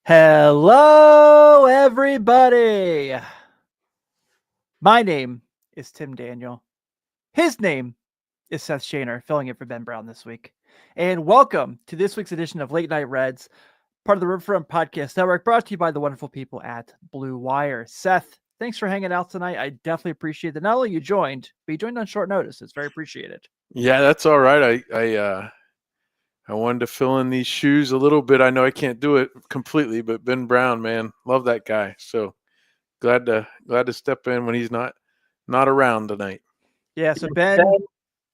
Hello, everybody. My name is Tim Daniel. His name is Seth Shaner, filling in for Ben Brown this week. And welcome to this week's edition of Late Night Reds, part of the Riverfront Podcast Network, brought to you by the wonderful people at Blue Wire. Seth, thanks for hanging out tonight. I definitely appreciate that. Not only you joined, but you joined on short notice. It's very appreciated. Yeah, that's all right. I wanted to fill in these shoes a little bit. I know I can't do it completely, but Ben Brown, man, love that guy. So glad to step in when he's not around tonight. Yeah, so Ben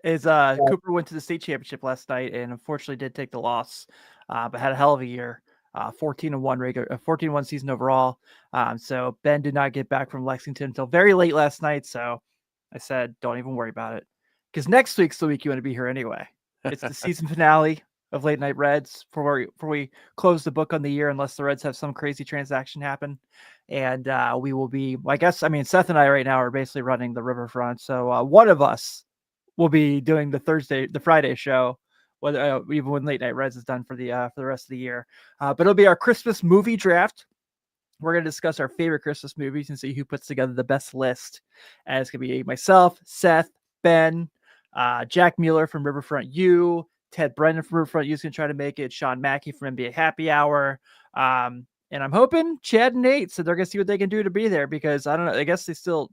is Cooper went to the state championship last night and unfortunately did take the loss, but had a hell of a year. 14-1 regular, 14-1 season overall. So Ben did not get back from Lexington until very late last night. So I said, don't even worry about it, because next week's the week you want to be here anyway. It's the season finale of Late Night Reds before we close the book on the year, unless the Reds have some crazy transaction happen. And we will be, Seth and I right now are basically running the Riverfront. So one of us will be doing the Friday show, whether even when Late Night Reds is done for the rest of the year. But it'll be our Christmas movie draft. We're going to discuss our favorite Christmas movies and see who puts together the best list. And it's going to be myself, Seth, Ben, Jack Mueller from Riverfront U, Ted Brennan from Riverfront U is going to try to make it, Sean Mackey from NBA Happy Hour. And I'm hoping Chad and Nate, so they're going to see what they can do to be there, because I don't know. I guess they still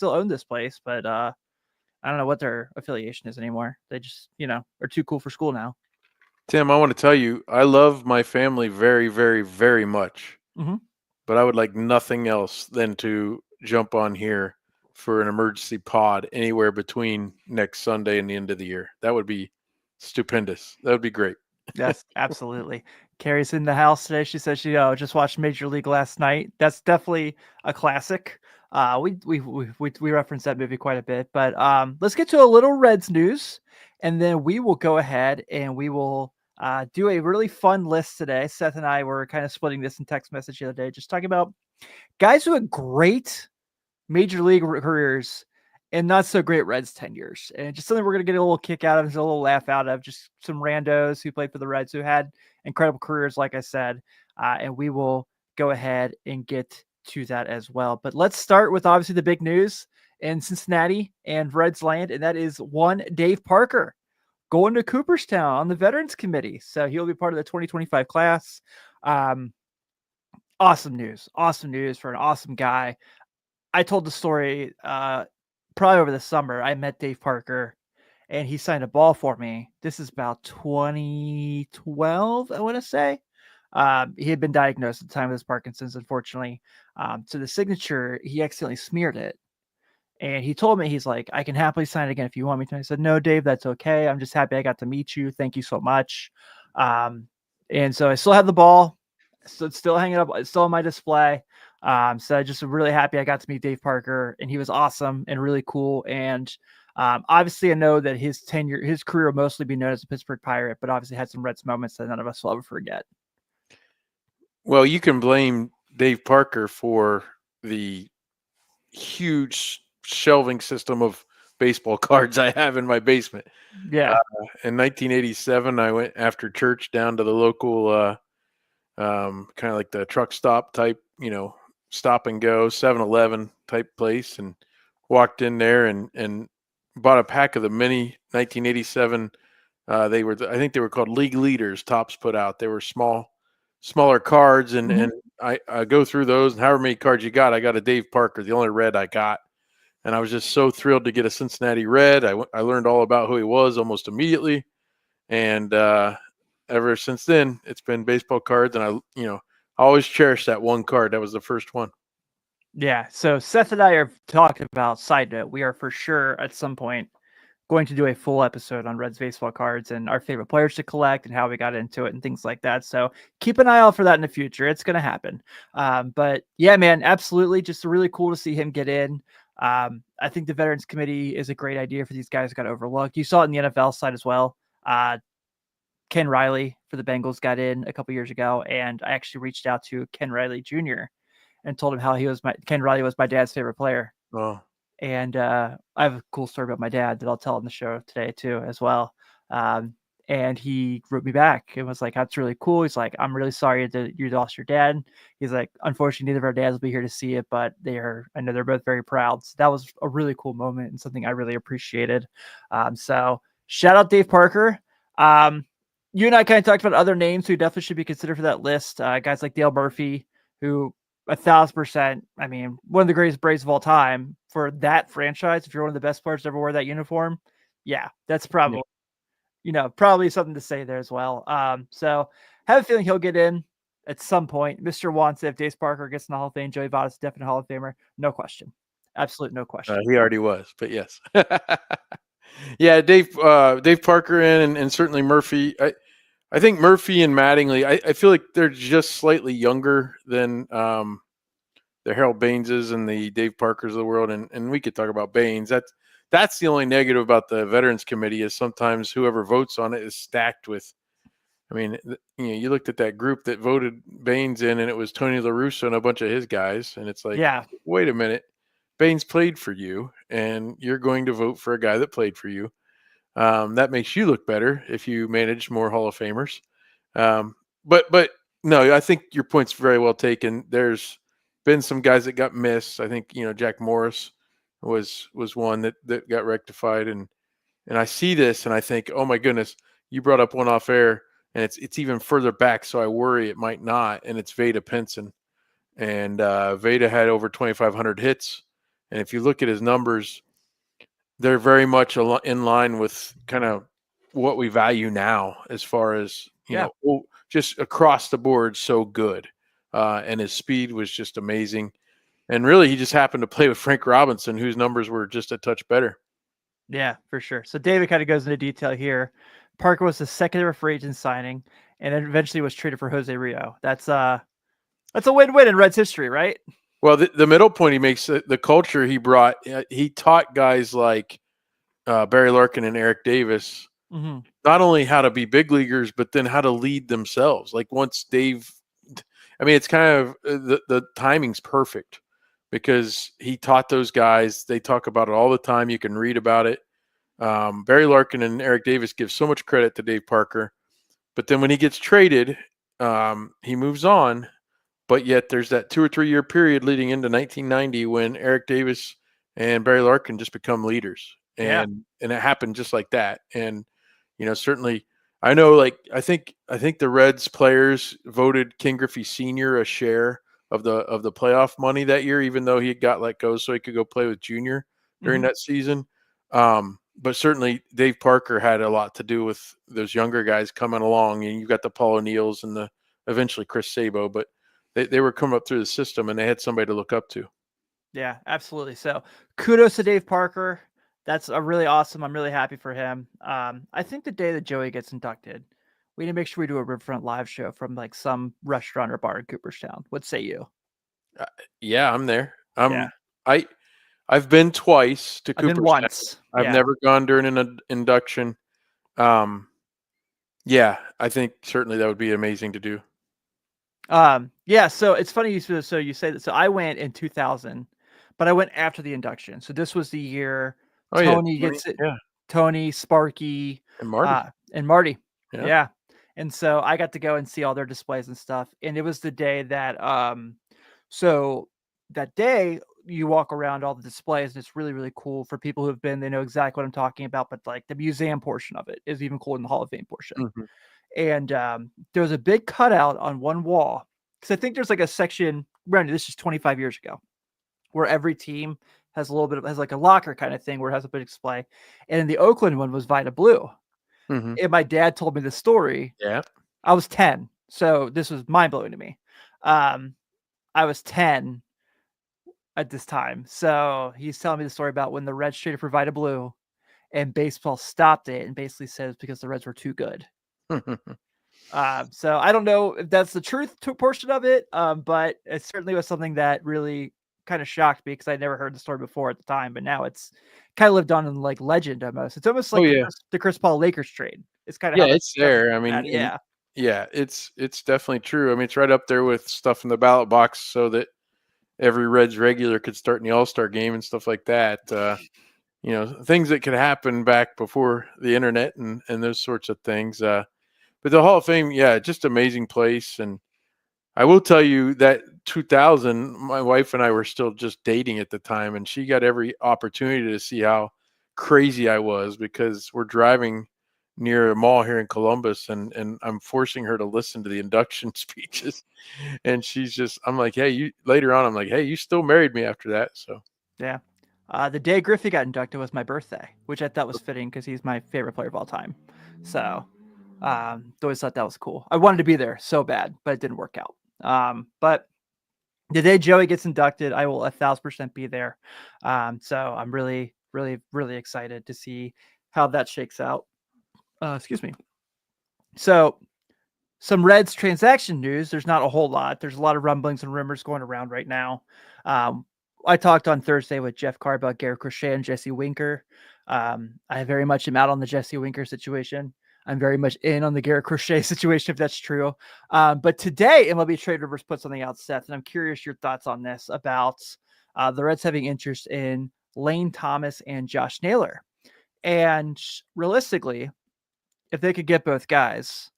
own this place, but I don't know what their affiliation is anymore. They just, are too cool for school now. Tim, I want to tell you, I love my family very, very, very much. Mm-hmm. But I would like nothing else than to jump on here for an emergency pod anywhere between next Sunday and the end of the year. That would be stupendous. That would be great. Yes, absolutely. Carrie's in the house today. She says she just watched Major League last night. That's definitely a classic. We reference that movie quite a bit, but let's get to a little Reds news, and then we will go ahead and we will do a really fun list today. Seth and I were kind of splitting this in text message the other day, just talking about guys who had great Major League careers and not so great Reds tenures, and just something we're going to get a little kick out of, a little laugh out of, just some randos who played for the Reds who had incredible careers, like I said, and we will go ahead and get to that as well. But let's start with obviously the big news in Cincinnati and Reds land, and that is one Dave Parker going to Cooperstown on the Veterans Committee. So he'll be part of the 2025 class. Awesome news for an awesome guy. I told the story probably over the summer. I met Dave Parker and he signed a ball for me. This is about 2012, I want to say. He had been diagnosed at the time of his Parkinson's, unfortunately. So the signature, he accidentally smeared it. And he told me, he's like, I can happily sign it again if you want me to. I said, no, Dave, that's okay. I'm just happy I got to meet you. Thank you so much. And so I still have the ball. So it's still hanging up. It's still on my display. So I just really happy I got to meet Dave Parker, and he was awesome and really cool. And obviously I know that his career will mostly be known as a Pittsburgh Pirate, but obviously had some Reds moments that none of us will ever forget. Well, you can blame Dave Parker for the huge shelving system of baseball cards I have in my basement. Yeah. In 1987, I went after church down to the local, kind of like the truck stop type, stop and go 7-Eleven type place, and walked in there and bought a pack of the mini 1987. I think they were called League Leaders. Topps put out. They were smaller cards, and I go through those, and however many cards you got, I got a Dave Parker, the only red I got, and I was just so thrilled to get a Cincinnati Red. I learned all about who he was almost immediately, and ever since then, it's been baseball cards, and I always cherish that one card. That was the first one. Yeah. So Seth and I are talking about, side note, we are for sure at some point going to do a full episode on Reds baseball cards and our favorite players to collect and how we got into it and things like that. So keep an eye out for that in the future. It's going to happen. But yeah, man, absolutely. Just really cool to see him get in. I think the Veterans Committee is a great idea for these guys who got overlooked. You saw it in the NFL side as well. Ken Riley for the Bengals got in a couple years ago, and I actually reached out to Ken Riley Jr. and told him how Ken Riley was my dad's favorite player. Oh. And I have a cool story about my dad that I'll tell on the show today too, as well. and he wrote me back and was like, "That's really cool." He's like, "I'm really sorry that you lost your dad." He's like, "Unfortunately, neither of our dads will be here to see it, but I know they're both very proud." So that was a really cool moment and something I really appreciated. So shout out Dave Parker. You and I kind of talked about other names who definitely should be considered for that list. Guys like Dale Murphy, who 1,000%, I mean, one of the greatest Braves of all time for that franchise. If you're one of the best players to ever wear that uniform, yeah, that's Yeah. probably something to say there as well. So have a feeling he'll get in at some point. Mr. wants if Dave Parker gets in the Hall of Fame, Joey Votto is definite Hall of Famer. No question. Absolute no question. He already was, but yes. Yeah, Dave Parker and certainly Murphy. I think Murphy and Mattingly, I feel like they're just slightly younger than the Harold Baineses and the Dave Parkers of the world. And we could talk about Baines. That's the only negative about the Veterans Committee is sometimes whoever votes on it is stacked with. I mean, you looked at that group that voted Baines in, and it was Tony La Russa and a bunch of his guys, and it's like, Yeah. wait a minute, Baines played for you, and you're going to vote for a guy that played for you. That makes you look better if you manage more Hall of Famers. But no, I think your point's very well taken. There's been some guys that got missed. I think Jack Morris was one that got rectified, and I see this and I think, oh my goodness, you brought up one off air, and it's even further back, so I worry it might not. And it's Veda Pinson, and Veda had over 2,500 hits, and if you look at his numbers, they're very much in line with kind of what we value now, as far as just across the board, so good. And his speed was just amazing. And really, he just happened to play with Frank Robinson, whose numbers were just a touch better. Yeah, for sure. So David kind of goes into detail here. Parker was the second ever free agent signing, and then eventually was traded for Jose Rio. That's a win-win in Reds history, right? Well, the middle point he makes, the culture he brought, he taught guys like Barry Larkin and Eric Davis not only how to be big leaguers, but then how to lead themselves. Like once Dave, I mean, it's kind of the timing's perfect because he taught those guys. They talk about it all the time. You can read about it. Barry Larkin and Eric Davis give so much credit to Dave Parker, but then when he gets traded, he moves on. But yet there's that 2 or 3 year period leading into 1990 when Eric Davis and Barry Larkin just become leaders. And it happened just like that. And, certainly I know, like, I think the Reds players voted King Griffey Sr. a share of the playoff money that year, even though he had got let go so he could go play with Junior during that season. But certainly Dave Parker had a lot to do with those younger guys coming along, and you got the Paul O'Neills and eventually Chris Sabo, but they were coming up through the system and they had somebody to look up to. Yeah, absolutely. So kudos to Dave Parker. That's a really awesome. I'm really happy for him. I think the day that Joey gets inducted, we need to make sure we do a Riverfront live show from like some restaurant or bar in Cooperstown. What say you? Yeah, I'm there. Yeah. I've been twice to I've been Cooperstown. once. I've never gone during an induction. Yeah, I think certainly that would be amazing to do. Yeah, so it's funny you say that. So I went in 2000, but I went after the induction. So this was the year Tony gets it. Yeah. Tony, Sparky, And Marty. and Marty. Yeah. Yeah. And so I got to go and see all their displays and stuff. And it was the day that so that day you walk around all the displays and it's really, really cool for people who have been, they know exactly what I'm talking about, but like the museum portion of it is even cooler than the Hall of Fame portion. And there was a big cutout on one wall because I think there's like a section. Remember, this is 25 years ago, where every team has a little bit of has like a locker kind of thing where it has a big display. And the Oakland one was Vita Blue. And my dad told me the story. Yeah, I was 10, so this was mind blowing to me. I was 10 at this time, so he's telling me the story about when the Reds traded for Vita Blue, and baseball stopped it and basically said it's because the Reds were too good. So I don't know if that's the truth portion of it, but it certainly was something that really kind of shocked me because I never heard the story before at the time, but now it's kind of lived on in like legend almost. It's almost like the Chris Paul Lakers trade. It's kind of how it's there. I mean, it's definitely true. I mean, it's right up there with stuff in the ballot box so that every Reds regular could start in the All-Star game and stuff like that. things that could happen back before the internet and those sorts of things. But the Hall of Fame, yeah, just amazing place. And I will tell you that 2000, my wife and I were still just dating at the time, and she got every opportunity to see how crazy I was because we're driving near a mall here in Columbus, and I'm forcing her to listen to the induction speeches, and I'm like, hey, you later on, I'm like, hey, you still married me after that, so. Yeah. The day Griffey got inducted was my birthday, which I thought was fitting because he's my favorite player of all time. So, always thought that was cool. I wanted to be there so bad, but it didn't work out. But the day Joey gets inducted, I will 1,000% be there. So I'm really, really, really excited to see how that shakes out. Excuse me. So some Reds transaction news. There's not a whole lot. There's a lot of rumblings and rumors going around right now. I talked on Thursday with Jeff Carr about Garrett Crochet and Jesse Winker. I very much am out on the Jesse Winker situation. I'm very much in on the Garrett Crochet situation, if that's true. But today, MLB Trade Rivers put something out, Seth, and I'm curious your thoughts on this about the Reds having interest in Lane Thomas and Josh Naylor. And realistically, if they could get both guys,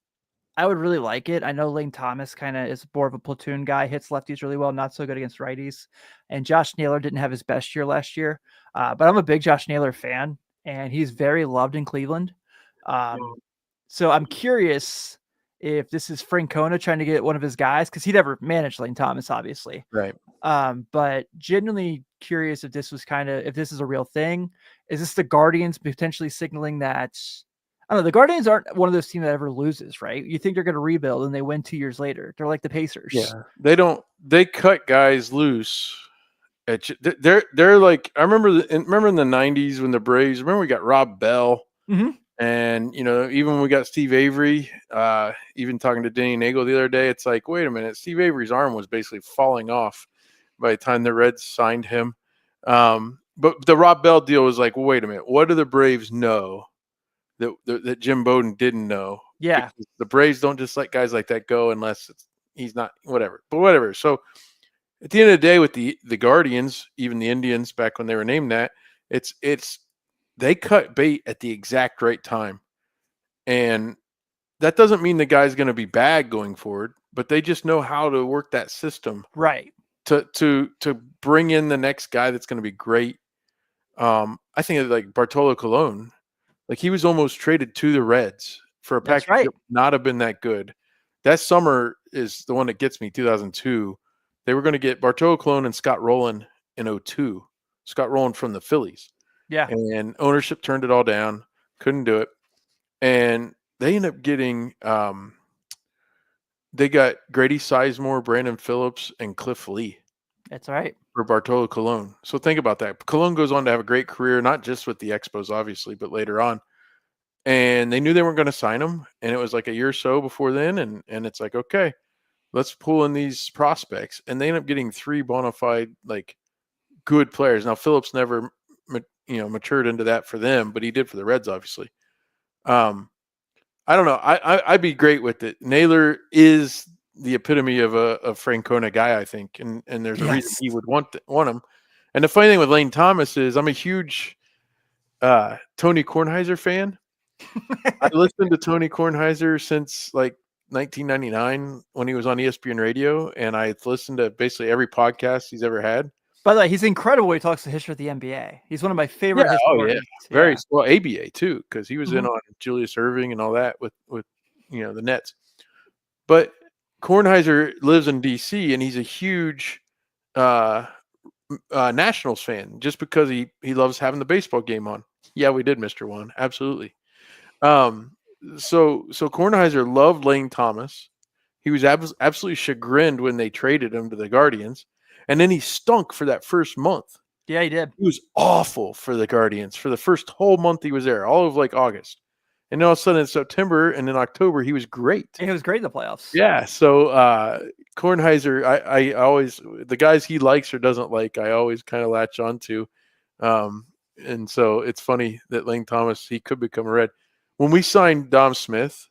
I would really like it. I know Lane Thomas kind of is more of a platoon guy, hits lefties really well, not so good against righties. And Josh Naylor didn't have his best year last year, but I'm a big Josh Naylor fan, and he's very loved in Cleveland. So I'm curious if this is Francona trying to get one of his guys, because he never managed Lane Thomas, obviously. Right. But genuinely curious if this was if this is a real thing. Is this the Guardians potentially signaling that? I don't know. The Guardians aren't one of those teams that ever loses, right? You think they're going to rebuild and they win 2 years later. They're like the Pacers. Yeah, they cut guys loose. They're like, I remember in the 90s when the Braves, remember we got Rob Bell, and even when we got Steve Avery, even talking to Danny Nagel the other day, it's like, wait a minute, Steve Avery's arm was basically falling off by the time the Reds signed him. But the Rob Bell deal was like, well, wait a minute, what do the Braves know that Jim Bowden didn't know? Yeah, because the Braves don't just let guys like that go unless he's not whatever. So at the end of the day, with the Guardians, even the Indians back when they were named that, it's they cut bait at the exact right time, and that doesn't mean the guy's going to be bad going forward, but they just know how to work that system right. To bring in the next guy that's going to be great. I think of like Bartolo Colon, like he was almost traded to the Reds for a package that would not have been that good. That summer is the one that gets me. 2002, they were going to get Bartolo Colon and Scott Rowland in 2002. Scott Rowland from the Phillies. Yeah. And ownership turned it all down, couldn't do it. And they ended up getting they got Grady Sizemore, Brandon Phillips, and Cliff Lee. That's right. For Bartolo Colon. So think about that. Colon goes on to have a great career, not just with the Expos, obviously, but later on. And they knew they weren't going to sign him. And it was like a year or so before then. And it's like, okay, let's pull in these prospects. And they end up getting 3 bona fide, like, good players. Now, Phillips never, matured into that for them, but he did for the Reds, obviously. I don't know. I'd be great with it. Naylor is the epitome of a Francona guy, I think, and there's a reason he would want him. And the funny thing with Lane Thomas is I'm a huge Tony Kornheiser fan. I listened to Tony Kornheiser since like 1999 when he was on ESPN Radio, and I've listened to basically every podcast he's ever had. By the way, he's incredible when he talks the history of the NBA. He's one of my favorite historians. Very well, ABA too, because he was in on Julius Erving and all that with the Nets. But Kornheiser lives in DC, and he's a huge Nationals fan just because he loves having the baseball game on. Yeah, we did, Mr. One. Absolutely. So Kornheiser loved Lane Thomas. He was absolutely chagrined when they traded him to the Guardians. And then he stunk for that first month. Yeah, he did. He was awful for the Guardians for the first whole month he was there, all of like August. And all of a sudden in September and in October, he was great. He was great in the playoffs. Yeah. So Kornheiser, I always, the guys he likes or doesn't like, I always kind of latch on to. And so it's funny that Lane Thomas, he could become a Red. When we signed Dom Smith,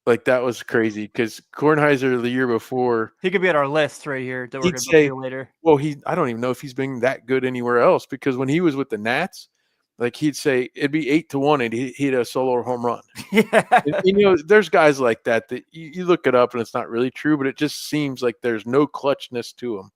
like that was crazy because Kornheiser the year before, he could be at our list right here that we're going to do later. Well, I don't even know if he's been that good anywhere else because when he was with the Nats, Like he'd say it'd be 8-1, and he'd hit a solo home run. Yeah. And, there's guys like that you look it up and it's not really true, but it just seems like there's no clutchness to him.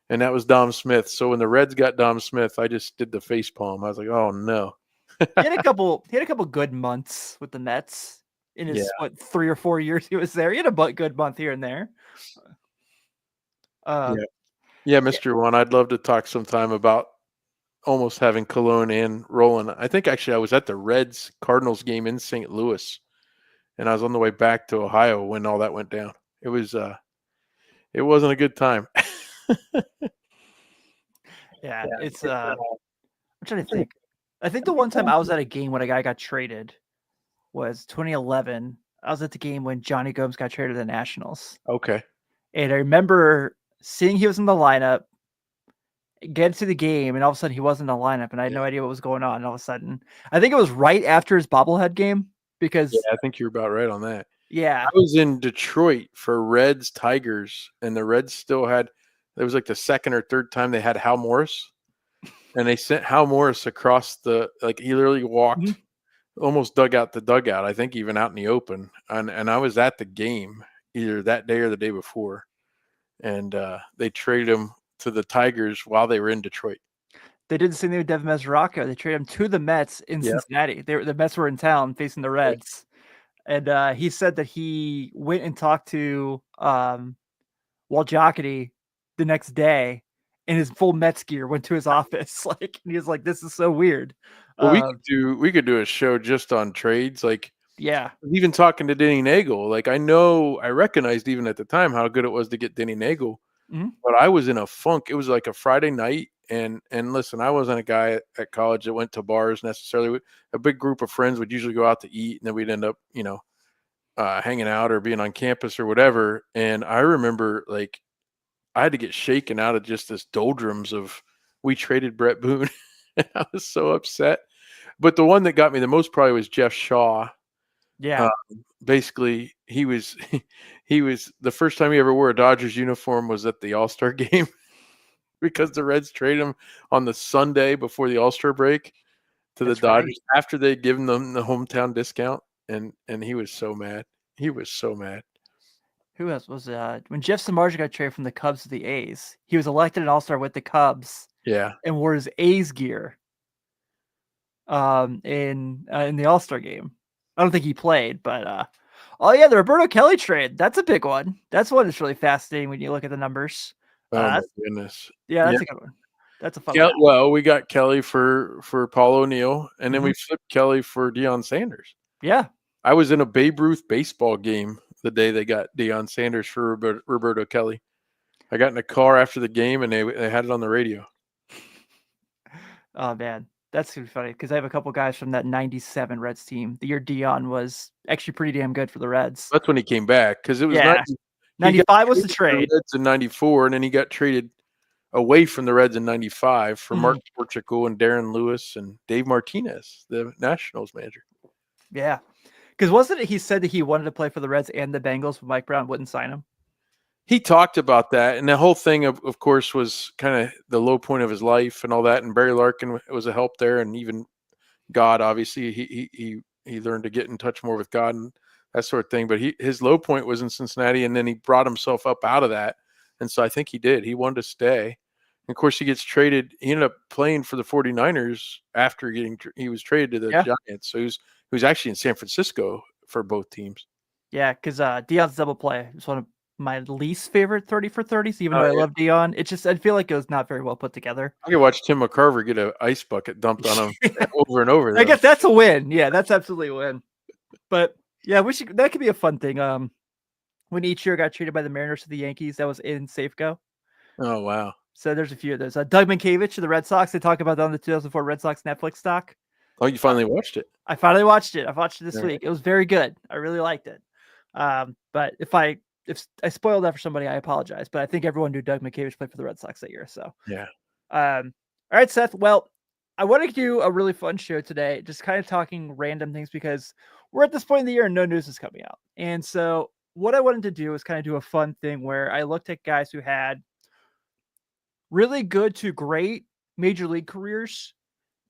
And that was Dom Smith. So when the Reds got Dom Smith, I just did the face palm. I was like, oh no. He had a couple good months with the Mets in his 3 or 4 years he was there. He had a good month here and there. Yeah, Mr. One, I'd love to talk sometime about almost having Cologne and Roland. I think actually I was at the Reds Cardinals game in St. Louis, and I was on the way back to Ohio when all that went down. It wasn't a good time. It's I'm trying to think. I think the one time I was at a game when a guy got traded was 2011. I was at the game when Johnny Gomes got traded to the Nationals. Okay. And I remember seeing he was in the lineup, get to the game, and all of a sudden he wasn't in the lineup, and I had no idea what was going on. And all of a sudden, I think it was right after his bobblehead game because I think you're about right on that. Yeah, I was in Detroit for Reds Tigers, and the Reds still had. It was like the second or third time they had Hal Morris, and they sent Hal Morris across he literally walked, almost dug out the dugout. I think even out in the open, and I was at the game either that day or the day before, and they traded him to the Tigers while they were in Detroit. They did the same thing with Devin Mesoraco. They traded him to the Mets in Cincinnati. The Mets were in town facing the Reds. And he said that he went and talked to Walt Jocketty the next day in his full Mets gear, went to his office. And he was like, this is so weird. Well, we could do a show just on trades. Yeah. Even talking to Denny Nagel, I recognized even at the time how good it was to get Denny Nagel. Mm-hmm. But I was in a funk. It was like a Friday night. And listen, I wasn't a guy at college that went to bars necessarily. A big group of friends would usually go out to eat, and then we'd end up, hanging out or being on campus or whatever. And I remember I had to get shaken out of just this doldrums of we traded Brett Boone. And I was so upset. But the one that got me the most probably was Jeff Shaw. Yeah. Basically, he was the first time he ever wore a Dodgers uniform was at the All-Star game because the Reds traded him on the Sunday before the All-Star break to the Dodgers after they'd given them the hometown discount. And he was so mad. He was so mad. Who else was when Jeff Samardzija got traded from the Cubs to the A's? He was elected an All-Star with the Cubs. Yeah, and wore his A's gear. In the All-Star game, I don't think he played, but the Roberto Kelly trade. That's a big one. That's one that's really fascinating when you look at the numbers. Oh my goodness! Yeah, that's a good one. That's a fun one. Well, we got Kelly for Paul O'Neill, and then we flipped Kelly for Deion Sanders. Yeah. I was in a Babe Ruth baseball game the day they got Deion Sanders for Roberto Kelly. I got in a car after the game, and they had it on the radio. Oh, man. That's going to be funny because I have a couple guys from that 97 Reds team. The year Deion was actually pretty damn good for the Reds. That's when he came back because it was 95 was the trade. The Reds in 94, and then he got traded away from the Reds in 95 for Mark Portugal and Darren Lewis and Dave Martinez, the Nationals manager. Yeah. Because wasn't it he said that he wanted to play for the Reds and the Bengals, but Mike Brown wouldn't sign him? He talked about that, and the whole thing, of course, was kind of the low point of his life and all that. And Barry Larkin was a help there, and even God, obviously, he learned to get in touch more with God and that sort of thing. But his low point was in Cincinnati, and then he brought himself up out of that. And so I think he did. He wanted to stay. And of course, he gets traded. He ended up playing for the 49ers after he was traded to the Giants. So he was actually in San Francisco for both teams. Yeah, because Deion's double play is one of my least favorite 30 for 30s, even though I love Deion. It's just, I feel like it was not very well put together. I could watch Tim McCarver get an ice bucket dumped on him over and over. I guess that's a win. Yeah, that's absolutely a win. But yeah, that could be a fun thing. When Ichiro got traded by the Mariners to the Yankees, that was in Safeco. Oh, wow. So there's a few of those. Doug Mankiewicz of the Red Sox, they talk about that on the 2004 Red Sox Netflix doc. Oh, you finally watched it? I finally watched it. I watched it this week. It was very good. I really liked it. But if I spoiled that for somebody, I apologize. But I think everyone knew Doug Mankiewicz played for the Red Sox that year. So yeah. All right, Seth. Well, I want to do a really fun show today, just kind of talking random things because we're at this point in the year and no news is coming out. And so what I wanted to do is kind of do a fun thing where I looked at guys who had really good to great major league careers,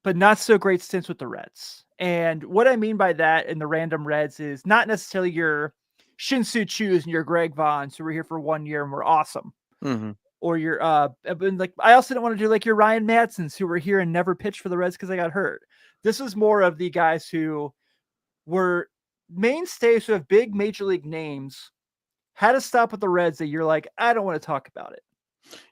but not so great stints with the Reds. And what I mean by that in the random Reds is not necessarily your Shin-Soo Choos and your Greg Vaughns who were here for 1 year and were awesome. Mm-hmm. Or your like I also didn't want to do like your Ryan Madsons who were here and never pitched for the Reds because they got hurt. This was more of the guys who were mainstays who have big major league names, had to stop with the Reds that you're like, I don't want to talk about it.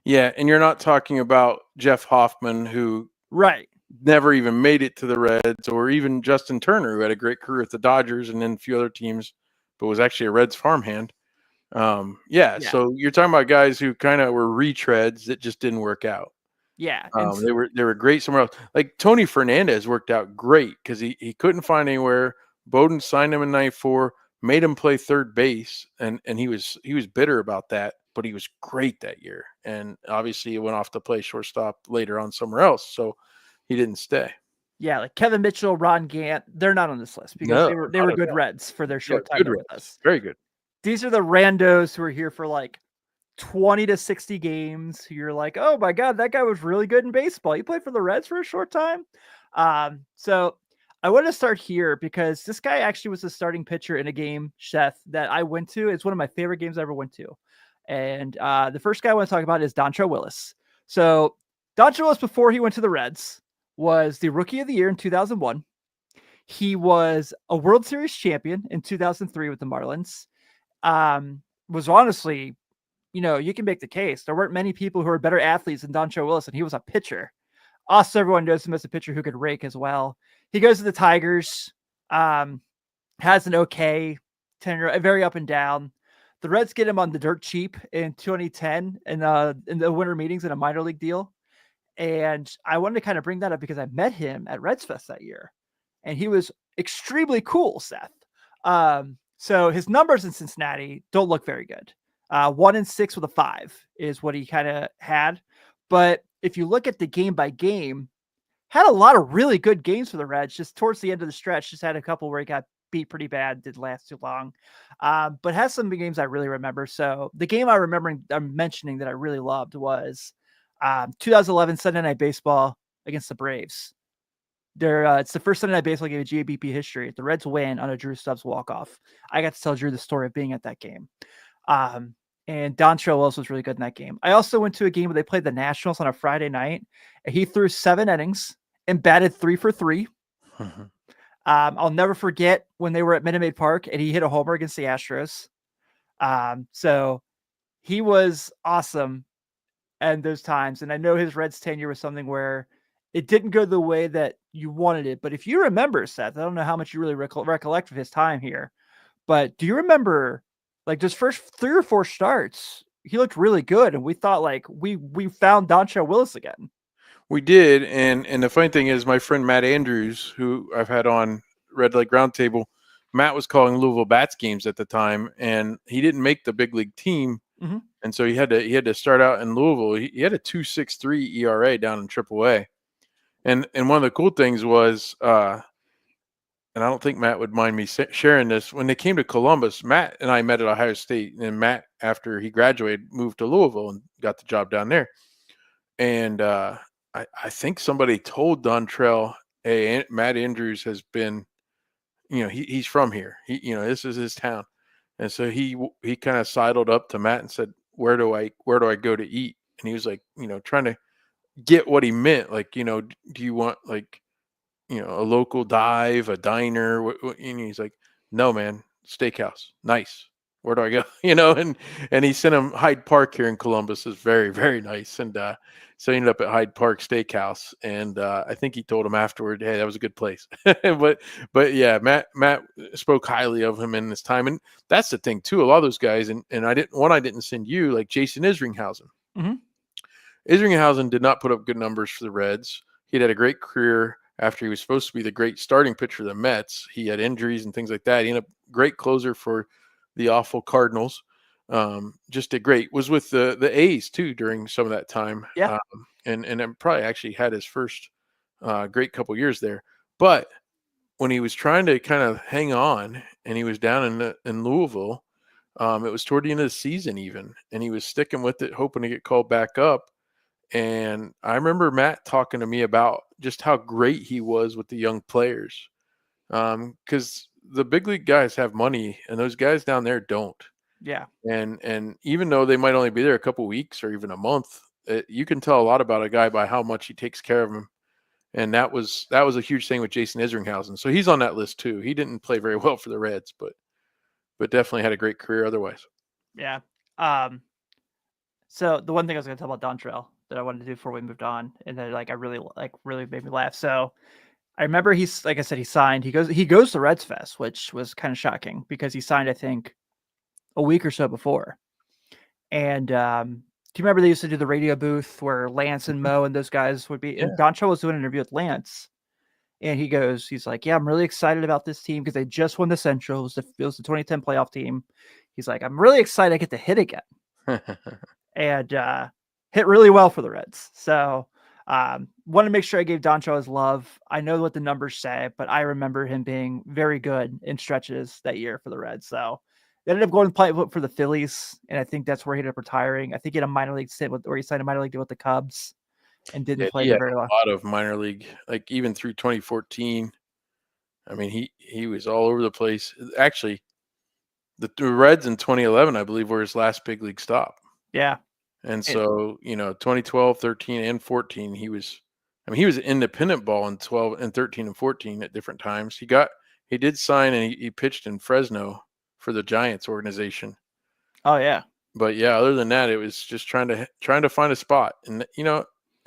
Yeah, and you're not talking about Jeff Hoffman, who right never even made it to the Reds, or even Justin Turner, who had a great career at the Dodgers and then a few other teams, but was actually a Reds farmhand. Yeah, so you're talking about guys who kind of were retreads that just didn't work out. Yeah, they were great somewhere else. Like Tony Fernandez worked out great because he couldn't find anywhere. Bowden signed him in '94, made him play third base, and he was bitter about that, but he was great that year. And obviously, he went off to play shortstop later on somewhere else, so he didn't stay. Yeah, like Kevin Mitchell, Ron Gant, they're not on this list because they were good Reds for their short time with us. Very good. These are the randos who are here for like 20 to 60 games. You're like, oh my God, that guy was really good in baseball. He played for the Reds for a short time. So I want to start here because this guy actually was a starting pitcher in a game, Seth, that I went to. It's one of my favorite games I ever went to. And the first guy I want to talk about is Dontrelle Willis. So Dontrelle Willis, before he went to the Reds, was the Rookie of the Year in 2001. He was a World Series champion in 2003 with the Marlins. Was honestly, you can make the case. There weren't many people who were better athletes than Dontrelle Willis, and he was a pitcher. Also, everyone knows him as a pitcher who could rake as well. He goes to the Tigers, has an okay tenure, very up and down. The Reds get him on the dirt cheap in 2010 in the winter meetings in a minor league deal. And I wanted to kind of bring that up because I met him at Reds Fest that year. And he was extremely cool, Seth. So his numbers in Cincinnati don't look very good. 1-6 with a 5 is what he kind of had. But if you look at the game by game, had a lot of really good games for the Reds. Just towards the end of the stretch, just had a couple where he got beat pretty bad, didn't last too long. But has some games I really remember. So the game I'm mentioning that I really loved was 2011 Sunday Night Baseball against the Braves. It's the first Sunday Night Baseball game in GABP history. The Reds win on a Drew Stubbs walk-off. I got to tell Drew the story of being at that game. And Dontrelle Willis was really good in that game. I also went to a game where they played the Nationals on a Friday night. And he threw 7 innings and batted 3 for 3. Mm-hmm. I'll never forget when they were at Minute Maid Park and he hit a homer against the Astros. So he was awesome at those times. And I know his Reds tenure was something where it didn't go the way that you wanted it. But if you remember, Seth, I don't know how much you really recollect of his time here, but do you remember like those first 3 or 4 starts? He looked really good. And we thought like we found Dontrelle Willis again. We did. And the funny thing is my friend Matt Andrews, who I've had on Red Lake Roundtable, Matt was calling Louisville Bats games at the time, and he didn't make the big league team. Mm-hmm. And so he had to start out in Louisville. He had a 2.63 ERA down in AAA. And one of the cool things was, and I don't think Matt would mind me sharing this, when they came to Columbus, Matt and I met at Ohio State, and Matt, after he graduated, moved to Louisville and got the job down there. And I think somebody told Dontrelle, hey, Matt Andrews has been, he's from here. This is his town. And so he kind of sidled up to Matt and said, where do I go to eat? And he was like, trying to get what he meant. Like, do you want like, a local dive, a diner? And he's like, no, man, steakhouse. Nice. Where do I go? And he sent him Hyde Park here in Columbus is very, very nice. And so he ended up at Hyde Park Steakhouse. And I think he told him afterward, hey, that was a good place. but yeah, Matt spoke highly of him in this time. And that's the thing too. A lot of those guys, and I didn't send you, like Jason Isringhausen. Mm-hmm. Isringhausen did not put up good numbers for the Reds. He had a great career after he was supposed to be the great starting pitcher of the Mets. He had injuries and things like that. He ended up great closer for the awful Cardinals. Just did great. Was with the A's too during some of that time. Yeah. And probably actually had his first great couple years there. But when he was trying to kind of hang on and he was down in Louisville, it was toward the end of the season even, and he was sticking with it, hoping to get called back up. And I remember Matt talking to me about just how great he was with the young players. Because the big league guys have money, and those guys down there don't. Yeah. And even though they might only be there a couple weeks or even a month, you can tell a lot about a guy by how much he takes care of him. And that was a huge thing with Jason Isringhausen. So he's on that list too. He didn't play very well for the Reds, but definitely had a great career otherwise. Yeah. So the one thing I was going to tell about Dontrell that I wanted to do before we moved on, and that I really made me laugh. So I remember he's, like I said, he signed. He goes to Reds Fest, which was kind of shocking because he signed, I think, a week or so before. And do you remember they used to do the radio booth where Lance and Mo and those guys would be? Yeah. And Dontrell was doing an interview with Lance, and he's like, "Yeah, I'm really excited about this team because they just won the Central. It was the 2010 playoff team." He's like, "I'm really excited I get to hit again." And hit really well for the Reds. So want to make sure I gave Dontrell his love. I know what the numbers say, but I remember him being very good in stretches that year for the Reds. So they ended up going to play for the Phillies, and I think that's where he ended up retiring. I think he had a minor league stint where he signed a minor league deal with the Cubs and didn't Yeah, play he there had very long. a lot of minor league, like even through 2014. I mean, he was all over the place. Actually, the Reds in 2011, I believe, were his last big league stop. Yeah. And so, 2012, 13, and 14, he was independent ball in 12 and 13 and 14 at different times. He did sign, and he pitched in Fresno for the Giants organization. Oh yeah. But yeah, other than that, it was just trying to find a spot. And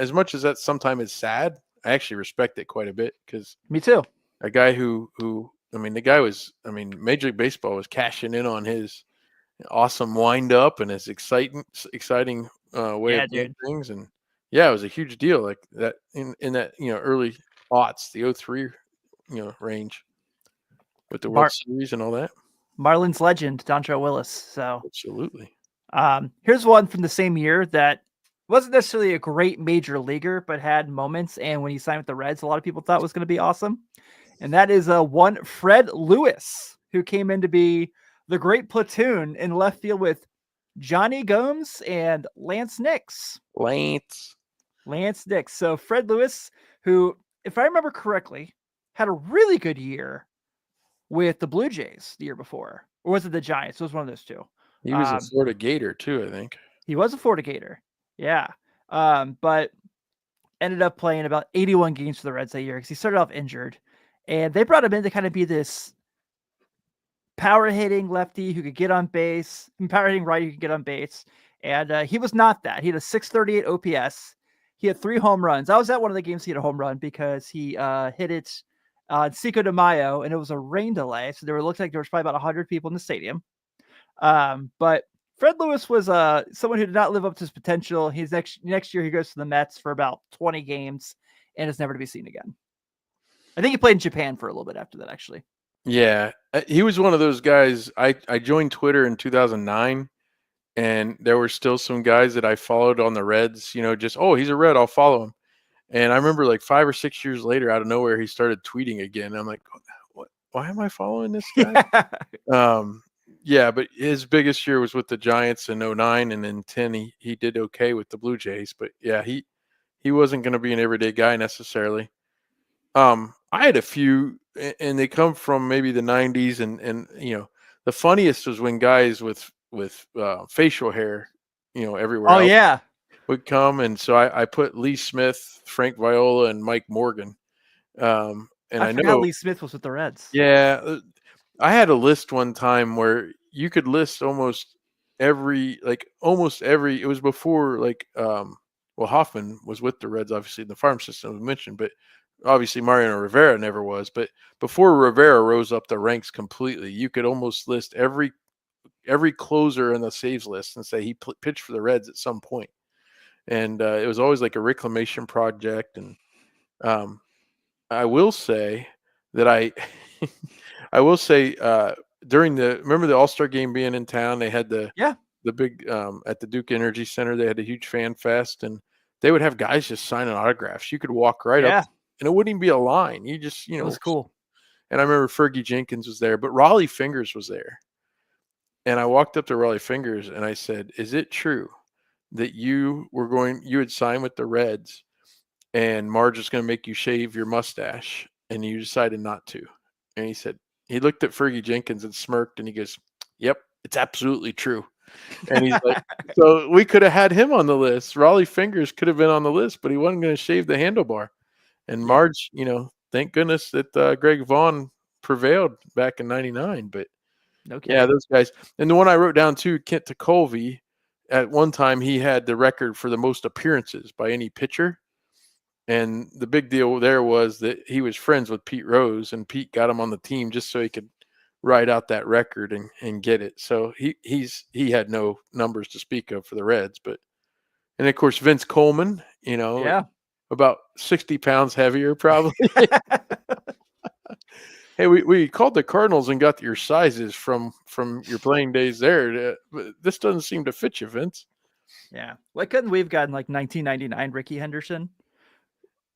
as much as that sometimes is sad, I actually respect it quite a bit because Me too. a guy who the guy was, Major League Baseball was cashing in on his awesome wind up and his exciting way Yeah, of doing dude. things. And yeah, it was a huge deal like that in that early aughts, the 03 range with the World Series and all that. Marlins legend, Dontrell Willis. So Absolutely. here's one from the same year that wasn't necessarily a great major leaguer, but had moments. And when he signed with the Reds, a lot of people thought was going to be awesome. And that is one Fred Lewis, who came in to be the great platoon in left field with Johnny Gomes and Lance Nix. Lance Nix. So Fred Lewis, who, if I remember correctly, had a really good year with the Blue Jays the year before. Or was it the Giants? It was one of those two. He was a Florida Gator too, I think. He was a Florida Gator. Yeah. But ended up playing about 81 games for the Reds that year because he started off injured. And they brought him in to kind of be this power hitting lefty who could get on base, power hitting righty who could get on base. And he was not that. He had a 638 OPS. He had 3 home runs. I was at one of the games he had a home run because he hit it Cinco de Mayo, and it was a rain delay. So it looked like there was probably about 100 people in the stadium. But Fred Lewis was someone who did not live up to his potential. He's next year he goes to the Mets for about 20 games and is never to be seen again. I think he played in Japan for a little bit after that, actually. Yeah, he was one of those guys. I joined Twitter in 2009, and there were still some guys that I followed on the Reds. Just he's a Red, I'll follow him. And I remember like 5 or 6 years later, out of nowhere, he started tweeting again. I'm like, what? Why am I following this guy? Yeah, but his biggest year was with the Giants in 09, and in 10 he did okay with the Blue Jays. But yeah, he wasn't going to be an everyday guy necessarily. I had a few, and they come from maybe the 90s, and the funniest was when guys with facial hair, everywhere else Yeah, would come, and so I put Lee Smith, Frank Viola, and Mike Morgan. And I forgot know Lee Smith was with the Reds. Yeah, I had a list one time where you could list almost every. It was before Hoffman was with the Reds, obviously in the farm system we mentioned, but obviously Mariano Rivera never was. But before Rivera rose up the ranks completely, you could almost list every closer in the saves list and say he pitched for the Reds at some point. And it was always like a reclamation project. And I will say that I will say remember the All-Star game being in town, they had the big at the Duke Energy Center, they had a huge fan fest, and they would have guys just signing autographs. You could walk right up, and it wouldn't even be a line. You just, It was cool. And I remember Fergie Jenkins was there, but Raleigh Fingers was there. And I walked up to Raleigh Fingers and I said, "Is it true that you had signed with the Reds and Marge is going to make you shave your mustache, and you decided not to. And he said, he looked at Fergie Jenkins and smirked, and he goes, "Yep, it's absolutely true." And he's like, so we could have had him on the list. Raleigh Fingers could have been on the list, but he wasn't going to shave the handlebar. And Yeah, Marge, thank goodness that Greg Vaughn prevailed back in '99. But no yeah, kidding. those guys. And the one I wrote down too, Kent Tekulve, at one time he had the record for the most appearances by any pitcher. And the big deal there was that he was friends with Pete Rose, and Pete got him on the team just so he could ride out that record and get it. So he had no numbers to speak of for the Reds. But and of course Vince Coleman, Yeah. about 60 pounds heavier probably. Hey, we called the Cardinals and got your sizes from your playing days there. But this doesn't seem to fit you, Vince. Yeah. Why couldn't we have gotten like 1999 Ricky Henderson?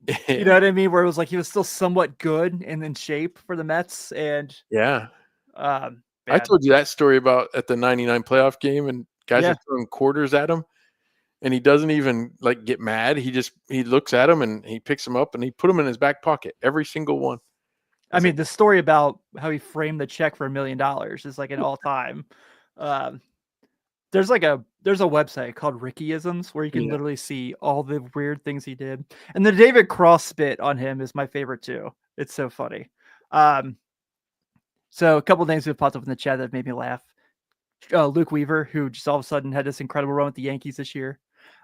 Yeah. You know what I mean? Where it was like he was still somewhat good and in shape for the Mets. And Yeah. I bad. told you that story about at the '99 playoff game, and guys Yeah. are throwing quarters at him, and he doesn't even like get mad. He looks at him and he picks them up and he put them in his back pocket, every single one. I mean, the story about how he framed the check for $1 million is like an all time. There's a website called Rickyisms where you can Yeah. literally see all the weird things he did. And the David Cross spit on him is my favorite too. It's so funny. So a couple names have popped up in the chat that made me laugh. Luke Weaver, who just all of a sudden had this incredible run with the Yankees this year.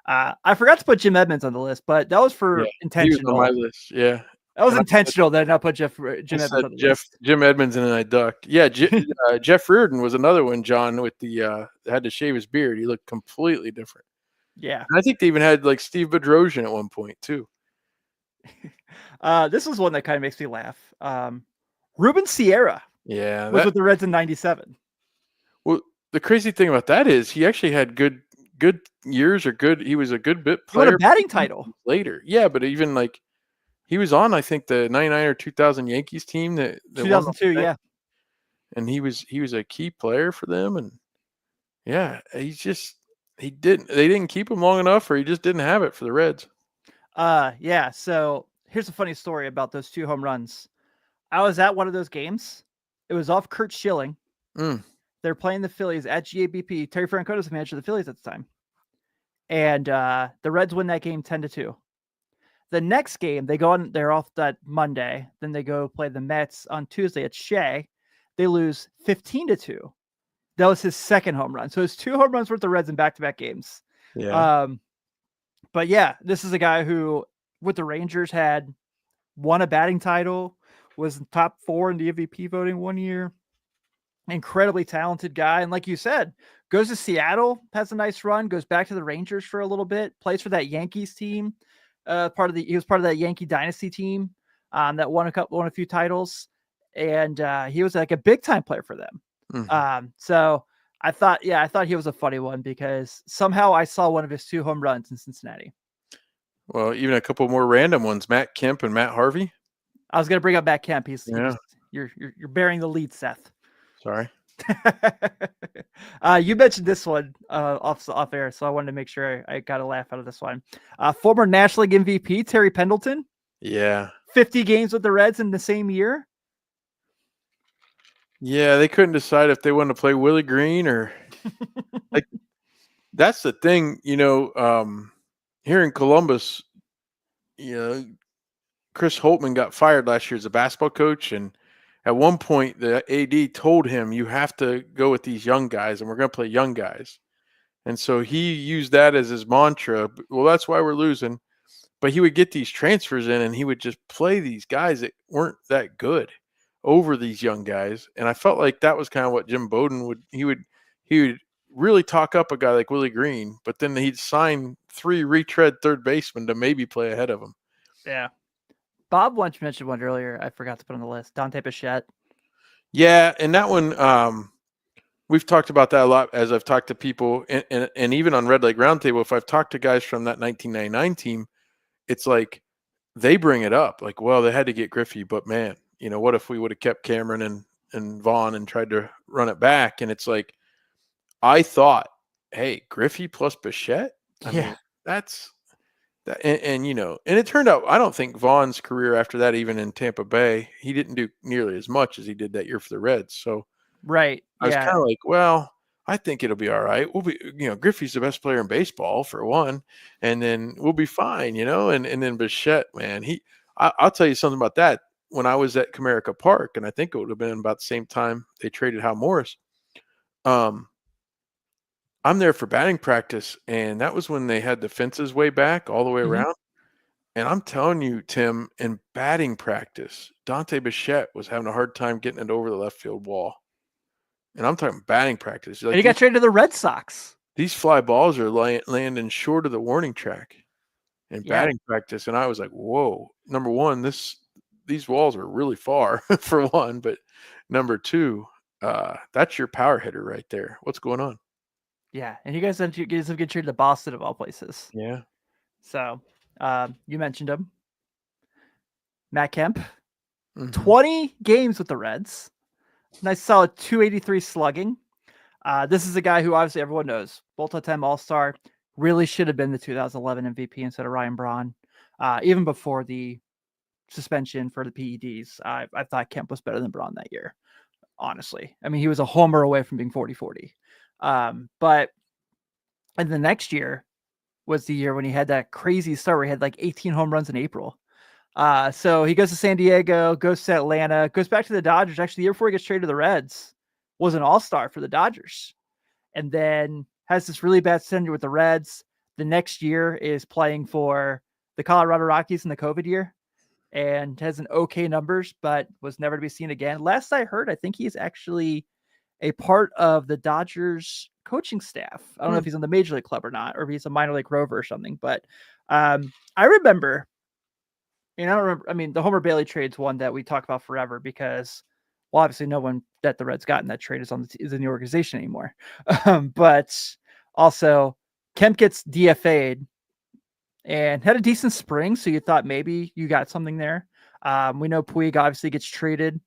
I forgot to put Jim Edmonds on the list, but that was for intentional. He was on my list. Yeah. That was intentional that I not put Jim Edmonds on the list. Jim Edmonds, and then I ducked. Yeah, Jeff Reardon was another one, John, with the had to shave his beard. He looked completely different. Yeah. And I think they even had like Steve Bedrosian at one point too. This was one that kind of makes me laugh. Ruben Sierra was with the Reds in '97. Well, the crazy thing about that is he actually had good years, or he was a good bit player. He won a batting title later. Yeah, but even like he was on, I think, the '99 or 2000 Yankees team that 2002, yeah. And he was a key player for them, and yeah, they didn't keep him long enough, or he just didn't have it for the Reds. Yeah. So here's a funny story about those 2 home runs. I was at one of those games. It was off Kurt Schilling. They're playing the Phillies at GABP. Terry Francona was the manager of the Phillies at the time. And the Reds win that game 10-2. The next game, they're off that Monday. Then they go play the Mets on Tuesday at Shea. They lose 15-2. That was his second home run. So it's 2 home runs worth the Reds in back-to-back games. Yeah. But yeah, this is a guy who, with the Rangers, had won a batting title, was top 4 in the MVP voting one year. Incredibly talented guy. And like you said, goes to Seattle, has a nice run, goes back to the Rangers for a little bit, plays for that Yankees team. He was part of that Yankee dynasty team that won a few titles. And he was like a big time player for them. So I thought he was a funny one because somehow I saw one of his 2 home runs in Cincinnati. Well, even a couple more random ones, Matt Kemp and Matt Harvey. I was going to bring up Matt Kemp. You're bearing the lead, Seth. Sorry. You mentioned this one off air, so I wanted to make sure I got a laugh out of this one. Former National League MVP Terry Pendleton. Yeah. 50 games with the Reds in the same year. Yeah, they couldn't decide if they wanted to play Willie Green or like. That's the thing, here in Columbus, Chris Holtman got fired last year as a basketball coach, and at one point the AD told him, you have to go with these young guys, and we're going to play young guys. And so he used that as his mantra. Well, that's why we're losing. But he would get these transfers in, and he would just play these guys that weren't that good over these young guys. And I felt like that was kind of what Jim Bowden would really talk up a guy like Willie Green, but then he'd sign 3 retread third basemen to maybe play ahead of him. Yeah. Bob once mentioned one earlier. I forgot to put on the list. Dante Bichette. Yeah, and that one, we've talked about that a lot as I've talked to people, and even on Red Leg Roundtable, if I've talked to guys from that 1999 team, it's like they bring it up. Like, well, they had to get Griffey, but man, what if we would have kept Cameron and Vaughn and tried to run it back? And it's like, I thought, hey, Griffey plus Bichette? I mean, that's And and it turned out, I don't think Vaughn's career after that, even in Tampa Bay, he didn't do nearly as much as he did that year for the Reds. So Right. I was Yeah. kind of like, well, I think it'll be all right. We'll be, Griffey's the best player in baseball for one, and then we'll be fine, And then Bichette, man, I'll tell you something about that. When I was at Comerica Park, and I think it would have been about the same time they traded Hal Morris. I'm there for batting practice, and that was when they had the fences way back all the way Mhm. around. And I'm telling you, Tim, in batting practice, Dante Bichette was having a hard time getting it over the left field wall. And I'm talking batting practice. And Like he got traded to the Red Sox. these fly balls are landing short of the warning track in Yeah. batting practice. And I was like, whoa. Number one, these walls are really far for one. But number two, that's your power hitter right there. What's going on? Yeah. And you guys have get traded to Boston of all places. Yeah. So you mentioned him. Matt Kemp. Mm-hmm. 20 games with the Reds. Nice solid 283 slugging. This is a guy who obviously everyone knows. Multi-time All-Star. Really should have been the 2011 MVP instead of Ryan Braun. Even before the suspension for the PEDs, I thought Kemp was better than Braun that year. Honestly. I mean, he was a homer away from being 40-40. But and the next year was the year when he had that crazy start where he had like 18 home runs in April. So he goes to San Diego, goes to Atlanta, goes back to the Dodgers. Actually, the year before he gets traded to the Reds, was an all-star for the Dodgers. And then has this really bad tenure with the Reds. The next year is playing for the Colorado Rockies in the COVID year and has an okay numbers, but was never to be seen again. Last I heard, I think he's actually a part of the Dodgers coaching staff. I don't know if he's on the major league club or not, or if he's a minor league rover or something, but I remember, and I don't remember, I mean, the Homer Bailey trade's one that we talk about forever because, well, obviously no one that the Reds got in that trade is in the organization anymore. But also Kemp gets DFA'd and had a decent spring. So you thought maybe you got something there. We know Puig obviously gets traded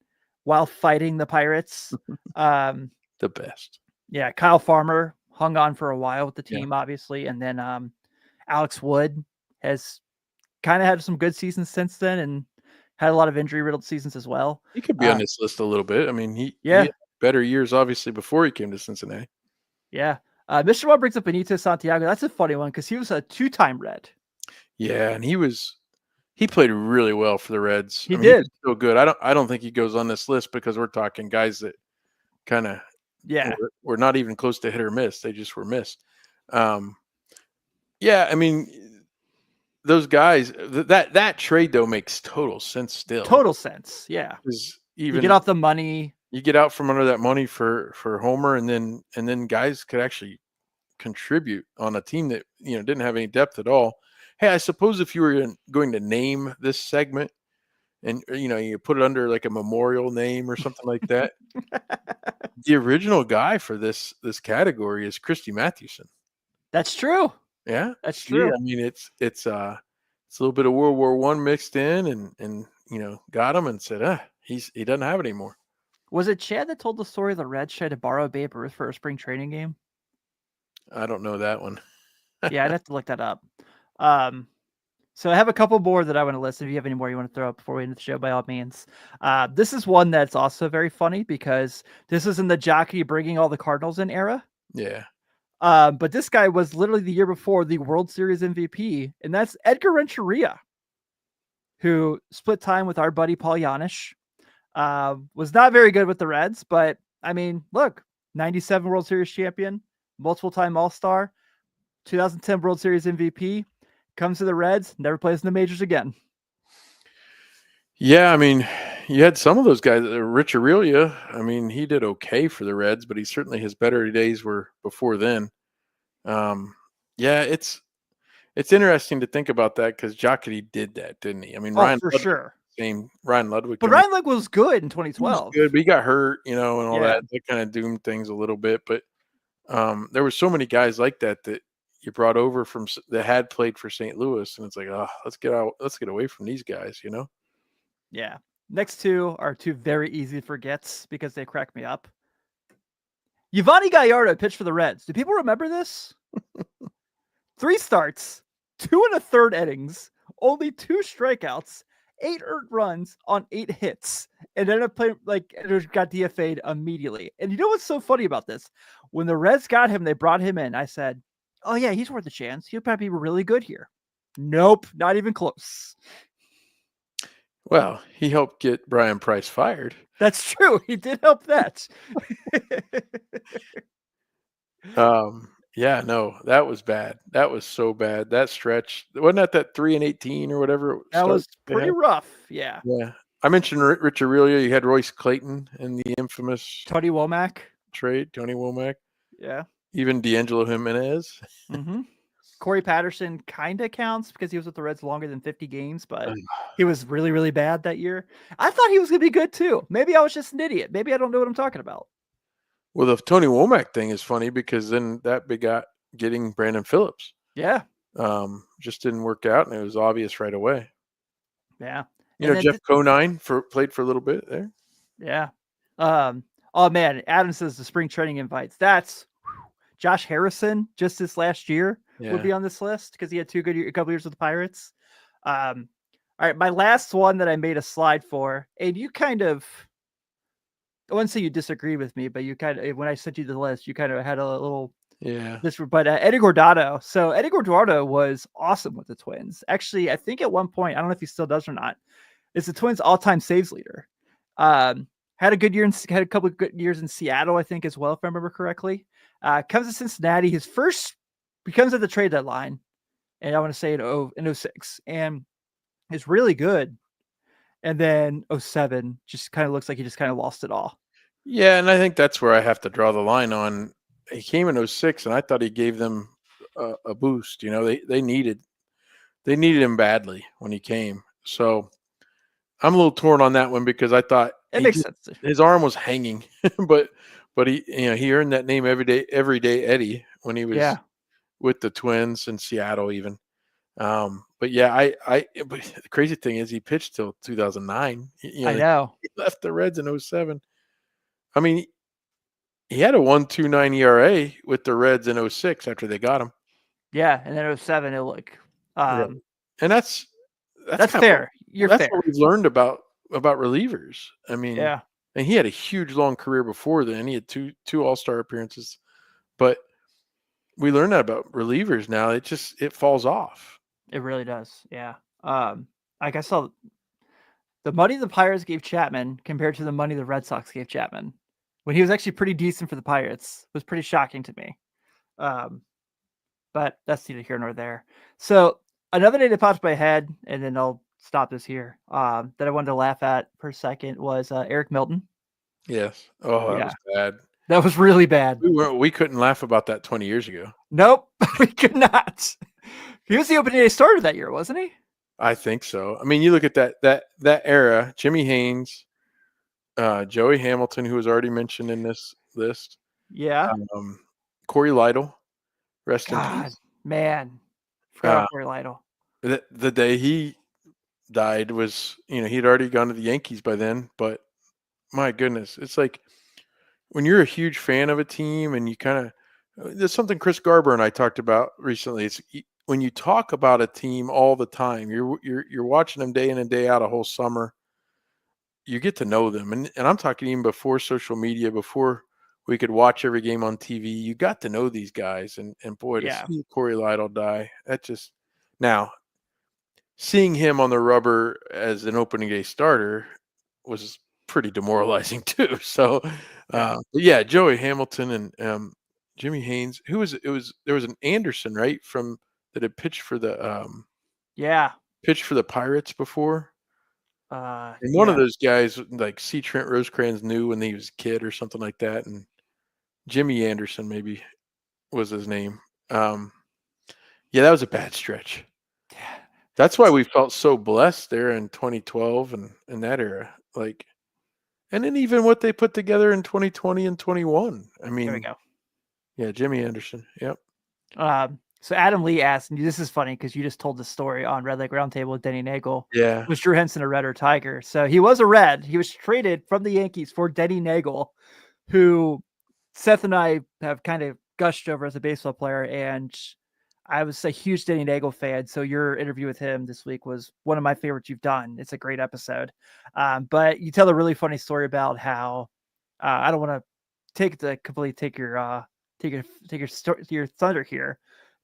while fighting the Pirates. The best. Yeah. Kyle Farmer hung on for a while with the team, obviously. And then Alex Wood has kind of had some good seasons since then and had a lot of injury riddled seasons as well. He could be on this list a little bit. I mean, he had better years obviously before he came to Cincinnati. Yeah. Mr. One brings up Benito Santiago. That's a funny one because he was a 2-time Red. Yeah, and he played really well for the Reds. He did. He was so good. I don't think he goes on this list because we're talking guys that kind of were not even close to hit or miss. They just were missed. Yeah, I mean, those guys, that trade though makes total sense still. Total sense. Yeah. Even you get off the money. You get out from under that money for Homer, and then guys could actually contribute on a team that didn't have any depth at all. Hey, I suppose if you were going to name this segment, and you put it under like a memorial name or something like that, the original guy for this category is Christy Mathewson. That's true. Yeah, that's true. I mean, it's a little bit of World War I mixed in, and got him and said, he doesn't have it anymore. Was it Chad that told the story of the Reds tried to borrow Babe Ruth for a spring training game? I don't know that one. Yeah, I'd have to look that up. So I have a couple more that I want to list. If you have any more you want to throw up before we end the show, by all means. This is one that's also very funny because this is in the jockey bringing all the Cardinals in era. Yeah. But this guy was literally the year before the World Series MVP, and that's Edgar Renteria, who split time with our buddy Paul Janisch. Was not very good with the Reds, but I mean, look, 97 World Series champion, multiple time All-Star, 2010 World Series MVP, comes to the Reds, never plays in the majors again. Yeah, I mean, you had some of those guys. Rich Aurelia, I mean, he did okay for the Reds, but his better days were before then. Yeah, it's interesting to think about that because Jocketty did that, didn't he? I mean, Ryan Ludwig, sure. Ryan Ludwig. But Ryan Ludwig was good in 2012. Good, but he got hurt, and all that. That kind of doomed things a little bit. But there were so many guys like that you brought over that had played for St. Louis, and it's like, let's get away from these guys, Yeah. Next two are two very easy forgets because they crack me up. Yvonne Gallardo pitched for the Reds. Do people remember this? 3 starts, 2 1/3 innings, only 2 strikeouts, 8 earned runs on 8 hits, and ended up playing and got DFA'd immediately. And you know what's so funny about this? When the Reds got him, they brought him in. I said, "Oh yeah, he's worth a chance. He'll probably be really good here." Nope, not even close. Well, he helped get Brian Price fired. That's true. He did help that. Yeah, no, that was bad. That was so bad. That stretch wasn't that 3-18 or whatever That start was they pretty had? rough. Yeah. Yeah. I mentioned Rich Aurelio. You had Royce Clayton in the infamous Tony Womack. trade, Tony Womack, Yeah. even D'Angelo Jimenez. Mm-hmm. Corey Patterson kind of counts because he was with the Reds longer than 50 games, but he was really, really bad that year. I thought he was going to be good too. Maybe I was just an idiot. Maybe I don't know what I'm talking about. Well, the Tony Womack thing is funny because then that begot getting Brandon Phillips. Yeah. Just didn't work out, and it was obvious right away. Yeah. You know, Jeff Conine played for a little bit there. Yeah. Oh man, Adam says the spring training invites. That's Josh Harrison just this last year would be on this list because he had a couple years with the Pirates. All right, my last one that I made a slide for, and you kind of, I wouldn't say you disagree with me, but you kind of, when I sent you the list, you kind of had a little, but Eddie Guardado. So Eddie Guardado was awesome with the Twins. Actually, I think at one point, I don't know if he still does or not, is the Twins all-time saves leader. Had a good year had a couple of good years in Seattle, I think, as well, if I remember correctly. Comes to Cincinnati. His first becomes at the trade deadline, and I want to say in 06, and is really good. And then 07 just kind of looks like he just kind of lost it all. Yeah, and I think that's where I have to draw the line on. He came in 06, and I thought he gave them a boost. You know, they needed him badly when he came. So I'm a little torn on that one because I thought it makes sense. His arm was hanging, but he earned that name every day Eddie when he was with the Twins in Seattle even. But yeah, but the crazy thing is he pitched till 2009. I know. He left the Reds in 07. I mean, he had a 1.29 ERA with the Reds in 06 after they got him. Yeah, and then 07 it looked and that's fair. That's what we've learned about relievers. I mean, and he had a huge long career before then. He had two All-Star appearances. But we learned that about relievers now. It falls off. It really does. Yeah. Like I saw the money the Pirates gave Chapman compared to the money the Red Sox gave Chapman when he was actually pretty decent for the Pirates was pretty shocking to me. But that's neither here nor there. So another name that popped in my head, and then I'll stop this here, that I wanted to laugh at for a second was Eric Milton. Yes. Oh, that was bad. That was really bad. We couldn't laugh about that 20 years ago. Nope, we could not. He was the opening day starter that year, wasn't he? I think so. I mean, you look at that era, Jimmy Haynes, Joey Hamilton, who was already mentioned in this list. Yeah. Corey Lytle, rest in peace. Man. Forgot about Corey Lytle. The day he died was, he'd already gone to the Yankees by then, but my goodness, it's like when you're a huge fan of a team and you there's something Chris Garber and I talked about recently. It's when you talk about a team all the time, you're watching them day in and day out a whole summer. You get to know them, and I'm talking even before social media, before we could watch every game on TV. You got to know these guys, and boy, to see Corey Lytle die, that just now seeing him on the rubber as an opening day starter was pretty demoralizing too. So, yeah, Joey Hamilton and Jimmy Haynes. There was an Anderson, right, that had pitched for the pitched for the Pirates before. And one of those guys, like C. Trent Rosecrans, knew when he was a kid or something like that, and Jimmy Anderson maybe was his name. Yeah, that was a bad stretch. Yeah, that's why we felt so blessed there in 2012 and in that era. Like, and then even what they put together in 2020 and 21. I mean, there we go. Yeah, Jimmy Anderson. Yep. So Adam Lee asked, and this is funny because you just told the story on Red Lake Roundtable with Denny Nagel. Yeah. Was Drew Henson a Red or Tiger? So he was a Red. He was traded from the Yankees for Denny Nagel, who Seth and I have kind of gushed over as a baseball player. And I was a huge Danny Nagel fan, so your interview with him this week was one of my favorites you've done. It's a great episode. But you tell a really funny story about how I don't want to take your thunder here,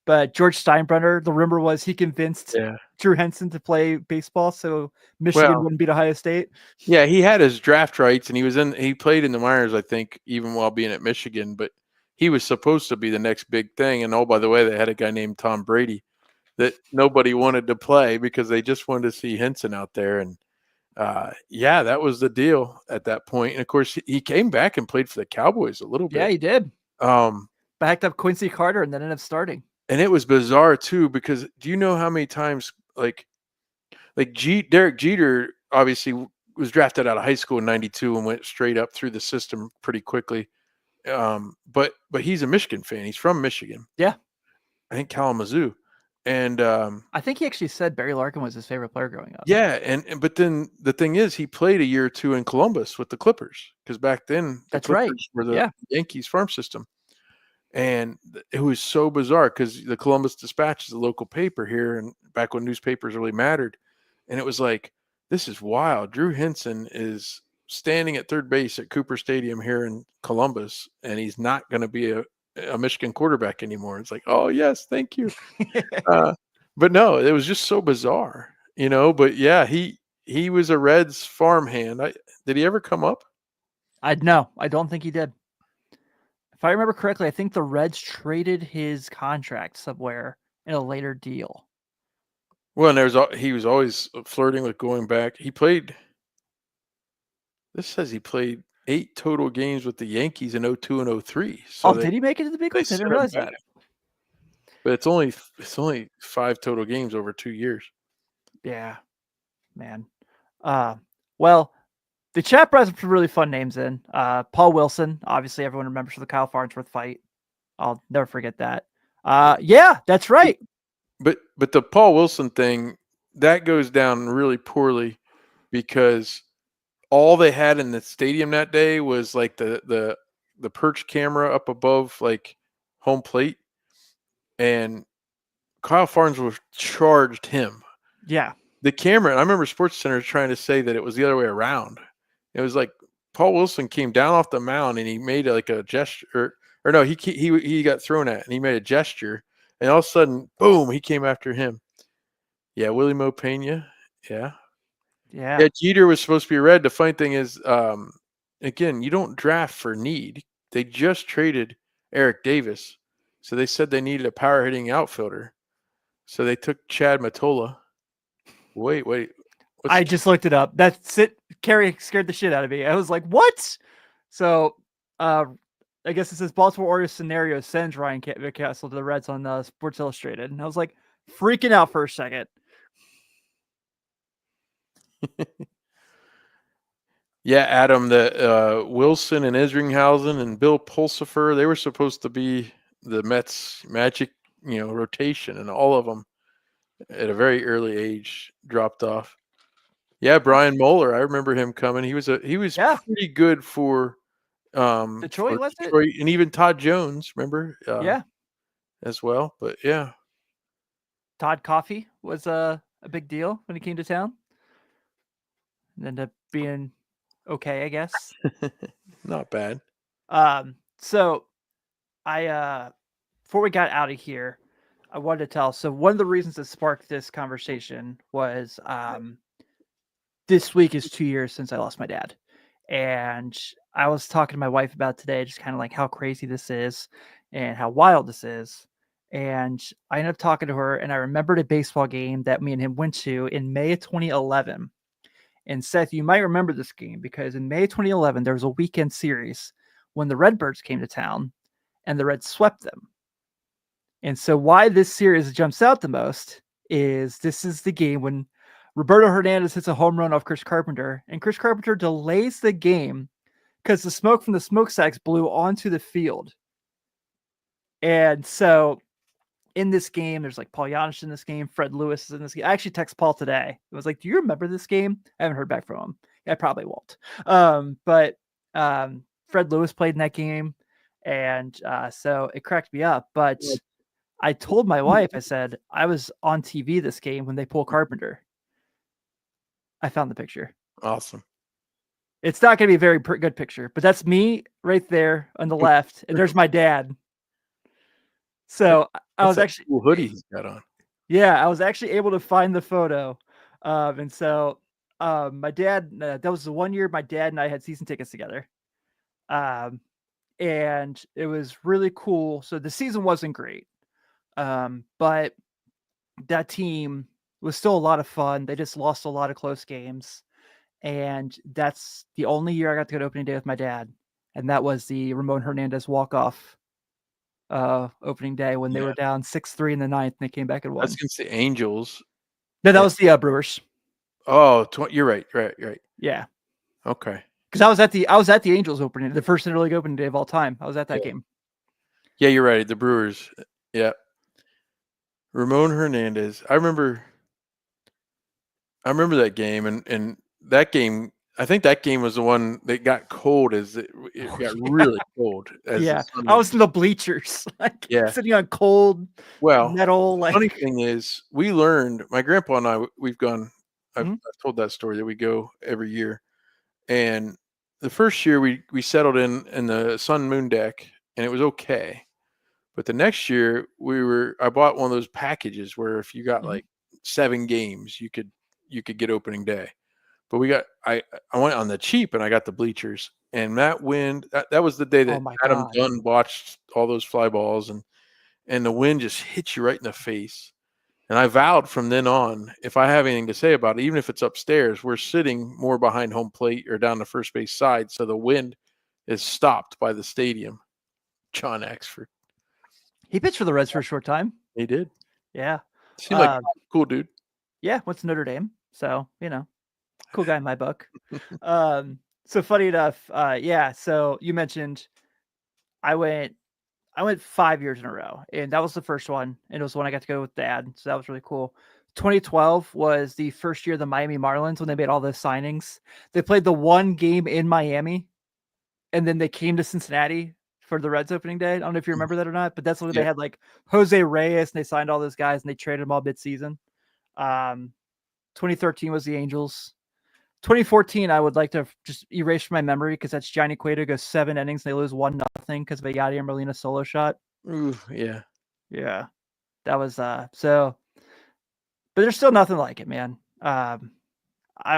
but George Steinbrenner, the rumor was he convinced Yeah. Drew Henson to play baseball so Michigan Well, wouldn't beat Ohio State. yeah, he had his draft rights, and he played in the minors, I think, even while being at Michigan. But he was supposed to be the next big thing. And oh, by the way, they had a guy named Tom Brady that nobody wanted to play because they just wanted to see Henson out there. And yeah, that was the deal at that point. And of course, he came back and played for the Cowboys a little Yeah, bit. he did. Um, Backed up Quincy Carter and then ended up starting. and it was bizarre too because do you know how many times Derek Jeter obviously was drafted out of high school in '92 and went straight up through the system pretty quickly. But he's a Michigan fan. He's from Michigan. Yeah. I think Kalamazoo. And I think he actually said Barry Larkin was his favorite player growing up. yeah, but then the thing is he played a year or two in Columbus with the Clippers because back then the That's right. Clippers were the Yeah. Yankees farm system. And it was so bizarre because the Columbus Dispatch is a local paper here, and back when newspapers really mattered. And it was like, this is wild. Drew Henson is standing at third base at Cooper Stadium here in Columbus, and he's not going to be a Michigan quarterback anymore. It's like, oh, yes, thank you. But no, it was just so bizarre, you know. But yeah, he was a Reds farmhand. Did he ever come up? No, I don't think he did. If I remember correctly, I think the Reds traded his contract somewhere in a later deal. Well, and he was always flirting with going back. He played. This says he played 8 total games with the Yankees in 02 and 03. So did he make it to the big leagues? I didn't realize that. But it's only 5 total games over 2 years. Yeah, man. Well, the chat brought some really fun names in. Paul Wilson, obviously everyone remembers for the Kyle Farnsworth fight. I'll never forget that. Yeah, that's right. But the Paul Wilson thing, that goes down really poorly because all they had in the stadium that day was like the perch camera up above like home plate, and Kyle Farnsworth charged him. Yeah. The camera, I remember Sports Center trying to say that it was the other way around. It was like Paul Wilson came down off the mound and he made like a gesture, or no, he got thrown at and he made a gesture, and all of a sudden, boom, he came after him. Yeah, Willie Mo Pena. Yeah. Yeah. Jeter was supposed to be red. The funny thing is, again, you don't draft for need. They just traded Eric Davis, so they said they needed a power hitting outfielder, so they took Chad Mottola. Wait. I just looked it up. That's it. Carrie scared the shit out of me. I was like, what? So, I guess it says Baltimore Orioles scenario sends Ryan Castle to the Reds on Sports Illustrated. And I was like freaking out for a second. Yeah, Adam, the Wilson and Isringhausen and Bill Pulsifer, they were supposed to be the Mets magic, rotation, and all of them at a very early age dropped off. Yeah, Brian Moeller, I remember him coming. He was pretty good for Detroit, was it? And even Todd Jones, remember? Yeah, as well. But yeah, Todd Coffey was a big deal when he came to town. And ended up being okay, I guess. not bad. So I before we got out of here, I wanted to tell. So one of the reasons that sparked this conversation was this week is 2 years since I lost my dad. And I was talking to my wife about today, just kind of like how crazy this is and how wild this is. And I ended up talking to her, and I remembered a baseball game that me and him went to in May of 2011. And Seth, you might remember this game because in May 2011, there was a weekend series when the Redbirds came to town and the Reds swept them. And so why this series jumps out the most is this is the game when Roberto Hernandez hits a home run off Chris Carpenter, and Chris Carpenter delays the game because the smoke from the smokestacks blew onto the field. And so in this game, there's like Paul Janisch in this game. Fred Lewis is in this game. I actually text Paul today. It was like, do you remember this game? I haven't heard back from him. I probably won't. But Fred Lewis played in that game. And so it cracked me up. But I told my wife, I said, I was on TV this game when they pull Carpenter. I found the picture. Awesome. It's not going to be a very good picture, but that's me right there on the left, and there's my dad. So I was That's a actually, cool hoodie he's got on. yeah, I was actually able to find the photo, and so my dad. That was the one year my dad and I had season tickets together, and it was really cool. So the season wasn't great, but that team was still a lot of fun. They just lost a lot of close games. And that's the only year I got to go to opening day with my dad. And that was the Ramon Hernandez walk-off opening day when they were down 6-3 in the ninth and they came back and won. That's against the Angels. No, that was the Brewers. Oh, you're right. Right. Yeah. Okay. Because I was at the Angels opening, the first interleague opening day of all time. I was at that game. Yeah, you're right. The Brewers. Yeah. Ramon Hernandez. I remember that game, and that game. I think that game was the one that got cold. It got really cold. Yeah, I was in the bleachers, like sitting on cold metal. The funny thing is, we learned. My grandpa and I, we've gone. I've told that story that we go every year, and the first year we settled in the sun moon deck, and it was okay. But the next year I bought one of those packages where if you got like 7 games, you could get opening day. But I went on the cheap and I got the bleachers, and that wind, that was the day that Adam Dunn watched all those fly balls, and the wind just hit you right in the face. And I vowed from then on, if I have anything to say about it, even if it's upstairs, we're sitting more behind home plate or down the first base side, so the wind is stopped by the stadium. John Axford. He pitched for the Reds for a short time. He did. Yeah. Seemed like a cool dude. Yeah, went to Notre Dame. So, cool guy in my book. So funny enough, so you mentioned I went 5 years in a row, and that was the first one, and it was the one I got to go with Dad, so that was really cool. 2012 was the first year of the Miami Marlins when they made all those signings. They played the one game in Miami, and then they came to Cincinnati for the Reds opening day. I don't know if you remember that or not, but that's when they had like Jose Reyes, and they signed all those guys, and they traded them all mid-season. 2013 was the Angels. 2014, I would like to just erase from my memory because that's Johnny Cueto goes 7 innings and they lose 1-0 because of a Yadier Molina solo shot. Ooh, yeah. Yeah. That was so, but there's still nothing like it, man. I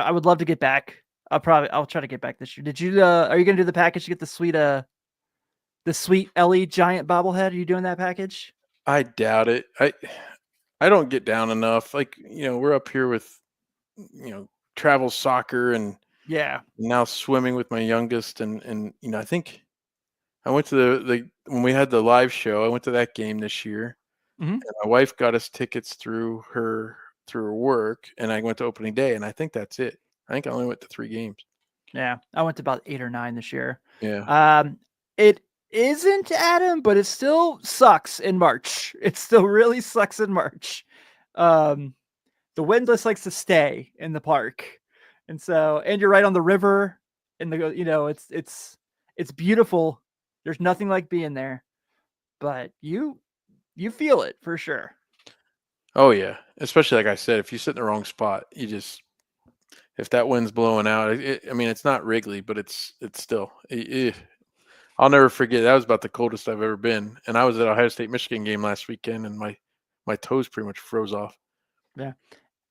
would love to get back. I'll try to get back this year. Did you are you gonna do the package to get the sweet Ellie giant bobblehead? Are you doing that package? I doubt it. I don't get down enough. Like, we're up here with travel soccer and now swimming with my youngest, and I think I went to the when we had the live show, I went to that game this year. And my wife got us tickets through her work, and I went to opening day, and I think that's it. I think I only went to 3 games. Yeah, I went to about 8 or 9 this year. Yeah. It isn't, Adam, but it still sucks in March. It still really sucks in March. The wind just likes to stay in the park, and you're right on the river, and it's beautiful. There's nothing like being there, but you feel it for sure. Oh yeah, especially like I said, if you sit in the wrong spot, if that wind's blowing out, I mean, it's not Wrigley, but it's still. I'll never forget. That was about the coldest I've ever been, and I was at Ohio State Michigan game last weekend, and my toes pretty much froze off. Yeah.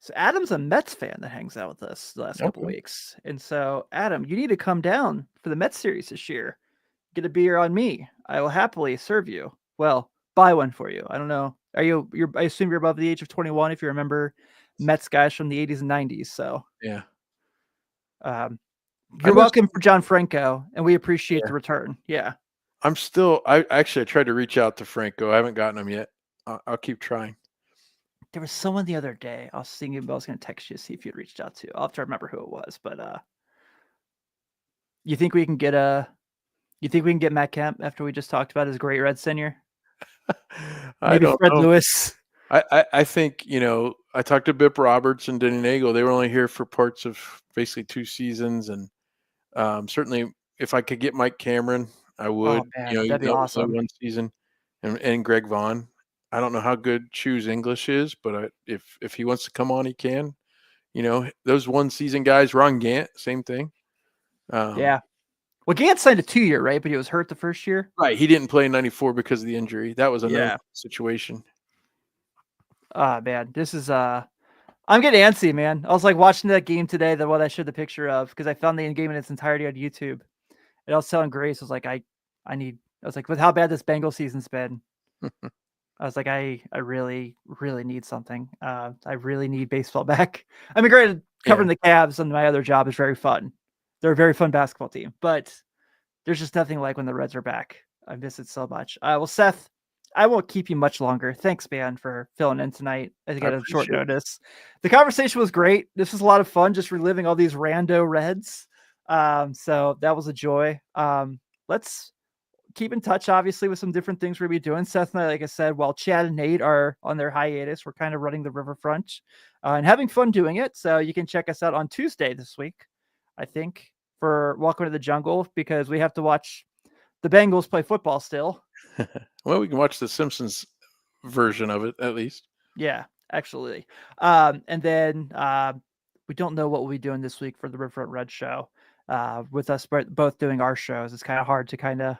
So Adam's a Mets fan that hangs out with us the last couple weeks, and so Adam, you need to come down for the Mets series this year. Get a beer on me. I will happily serve you. Well, buy one for you. I don't know. I assume you're above the age of 21 if you remember Mets guys from the 80s and 90s. So yeah. You're welcome for John Franco, and we appreciate the return. Yeah. I tried to reach out to Franco. I haven't gotten him yet. I'll keep trying. There was someone the other day. I was thinking I was going to text you to see if you'd reached out to. I'll have to remember who it was, but you think we can get Matt Kemp after we just talked about his great Red senior? Maybe Fred Lewis. I think, I talked to Bip Roberts and Denny Nagel. They were only here for parts of basically 2 seasons. And certainly if I could get Mike Cameron, I would. Oh, man, that'd be awesome. 1 season. And Greg Vaughn. I don't know how good Chu's English is, but if he wants to come on, he can. Those one season guys, Ron Gant, same thing. Yeah. Well, Gant signed a 2-year, right? But he was hurt the first year. Right. He didn't play in 94 because of the injury. That was a known Yeah. situation. Oh man, this is I'm getting antsy, man. I was like watching that game today, the one I showed the picture of, because I found the game in its entirety on YouTube. And I was telling Grace, I was like, I was like, with how bad this Bengal season's been, I was like, I really, really need something. I really need baseball back. I mean, granted, covering the Cavs and my other job is very fun. They're a very fun basketball team, but there's just nothing like when the Reds are back. I miss it so much. Well, Seth, I won't keep you much longer. Thanks, man, for filling in tonight. I think at a short notice. The conversation was great. This was a lot of fun, just reliving all these rando Reds. So that was a joy. Let's keep in touch, obviously, with some different things we'll be doing. Seth and I, like I said, while Chad and Nate are on their hiatus, we're kind of running the riverfront and having fun doing it. So you can check us out on Tuesday this week, I think, for Welcome to the Jungle, because we have to watch the Bengals play football still. Well, we can watch the Simpsons version of it at least. Yeah, absolutely. And then we don't know what we'll be doing this week for the Riverfront Red show. With us both doing our shows, it's kind of hard to kind of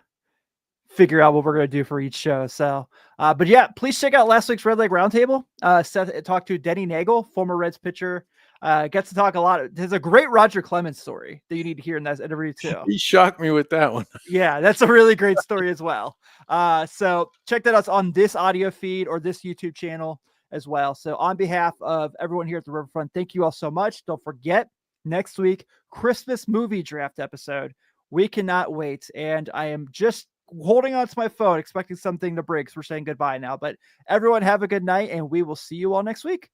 figure out what we're going to do for each show. So, but yeah, please check out last week's Red Leg Roundtable. Seth talked to Denny Nagel, former Reds pitcher. Gets to talk a lot. There's a great Roger Clemens story that you need to hear in that interview too. He shocked me with that one. Yeah, that's a really great story as well. So check that out on this audio feed or this YouTube channel as well. So on behalf of everyone here at the Riverfront, thank you all so much. Don't forget, next week, Christmas movie draft episode. We cannot wait. And I am just holding on to my phone, expecting something to break. So we're saying goodbye now. But everyone have a good night, and we will see you all next week.